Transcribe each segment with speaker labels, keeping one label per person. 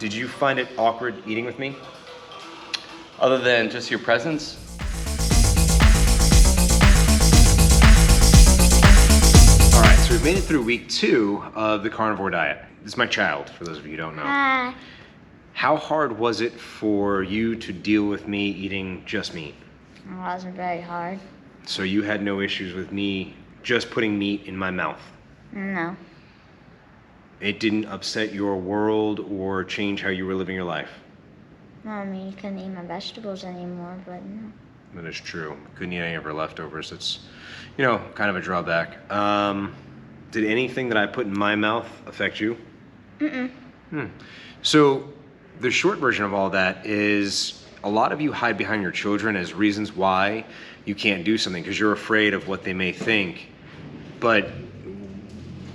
Speaker 1: Did you find it awkward eating with me?
Speaker 2: Other than just your presence?
Speaker 1: All right, so we've made it through week 2 of the carnivore diet. This is my child, for those of you who don't know.
Speaker 3: Hi.
Speaker 1: How hard was it for you to deal with me eating just meat?
Speaker 3: It wasn't very hard.
Speaker 1: So you had no issues with me just putting meat in my mouth?
Speaker 3: No.
Speaker 1: It didn't upset your world or change how you were living your life?
Speaker 3: No, I mean, you couldn't eat my vegetables anymore, but no.
Speaker 1: That is true. Couldn't eat any of her leftovers. It's, you know, kind of a drawback. Did anything that I put in my mouth affect you? So the short version of all that is a lot of you hide behind your children as reasons why you can't do something because you're afraid of what they may think. But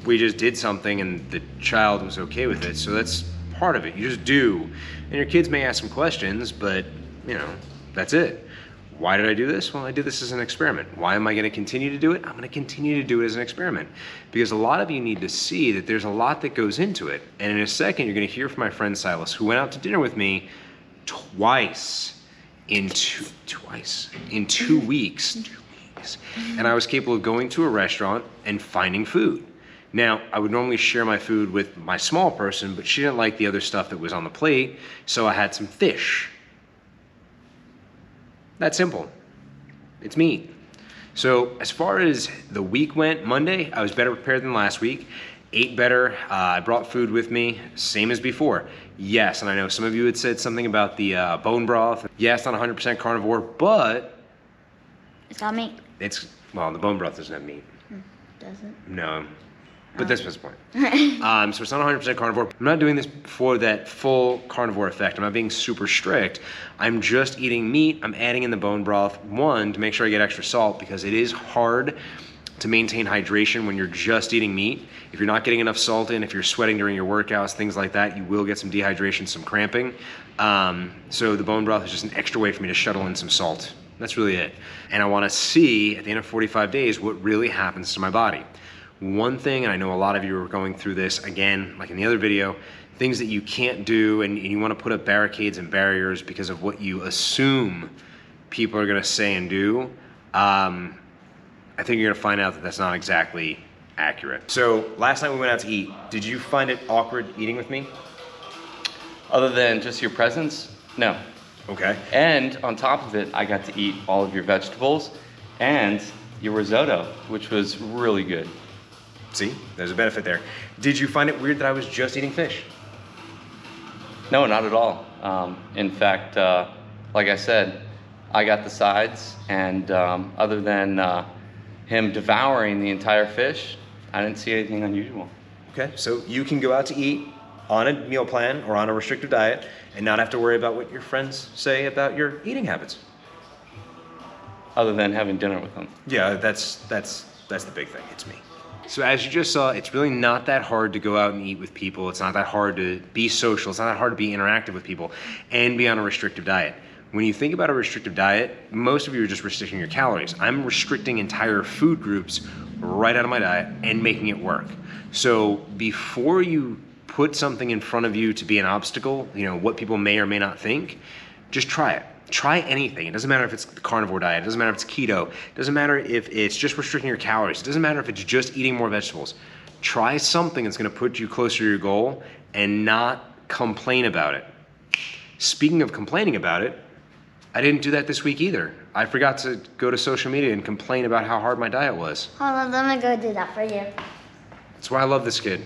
Speaker 1: we just did something and the child was okay with it. So that's part of it. You just do. And your kids may ask some questions, but you know, that's it. Why did I do this? Well, I did this as an experiment. Why am I going to continue to do it? I'm going to continue to do it as an experiment because a lot of you need to see that there's a lot that goes into it. And in a second, you're going to hear from my friend Silas, who went out to dinner with me twice in 2 weeks. And I was capable of going to a restaurant and finding food. Now, I would normally share my food with my small person, but she didn't like the other stuff that was on the plate, so I had some fish. That simple. It's meat. So as far as the week went, Monday, I was better prepared than last week. Ate better. I brought food with me, same as before. Yes, and I know some of you had said something about the bone broth. Yeah, it's not 100% carnivore, but
Speaker 3: It's got meat.
Speaker 1: Well, the bone broth doesn't have meat.
Speaker 3: Doesn't?
Speaker 1: No. But that's the point. So it's not 100% carnivore. I'm not doing this for that full carnivore effect. I'm not being super strict. I'm just eating meat. I'm adding in the bone broth, one, to make sure I get extra salt because it is hard to maintain hydration when you're just eating meat. If you're not getting enough salt in, if you're sweating during your workouts, things like that, you will get some dehydration, some cramping. So the bone broth is just an extra way for me to shuttle in some salt. That's really it. And I want to see at the end of 45 days what really happens to my body. One thing, and I know a lot of you are going through this, again, like in the other video, things that you can't do and you want to put up barricades and barriers because of what you assume people are going to say and do. I think you're going to find out that that's not exactly accurate. So last night we went out to eat. Did you find it awkward eating with me?
Speaker 2: Other than just your presence? No.
Speaker 1: Okay.
Speaker 2: And on top of it, I got to eat all of your vegetables and your risotto, which was really good.
Speaker 1: See, there's a benefit there. Did you find it weird that I was just eating fish?
Speaker 2: No, not at all. In fact, like I said, I got the sides, and other than him devouring the entire fish, I didn't see anything unusual.
Speaker 1: Okay, so you can go out to eat on a meal plan or on a restrictive diet and not have to worry about what your friends say about your eating habits.
Speaker 2: Other than having dinner with them.
Speaker 1: Yeah, that's the big thing. It's me. So as you just saw, it's really not that hard to go out and eat with people. It's not that hard to be social. It's not that hard to be interactive with people and be on a restrictive diet. When you think about a restrictive diet, most of you are just restricting your calories. I'm restricting entire food groups right out of my diet and making it work. So before you put something in front of you to be an obstacle, you know, what people may or may not think, just try it. Try anything. It doesn't matter if it's the carnivore diet. It doesn't matter if it's keto. It doesn't matter if it's just restricting your calories. It doesn't matter if it's just eating more vegetables. Try something that's going to put you closer to your goal and not complain about it. Speaking of complaining about it, I didn't do that this week either. I forgot to go to social media and complain about how hard my diet was.
Speaker 3: Hold on, let me go do that for you.
Speaker 1: That's why I love this kid.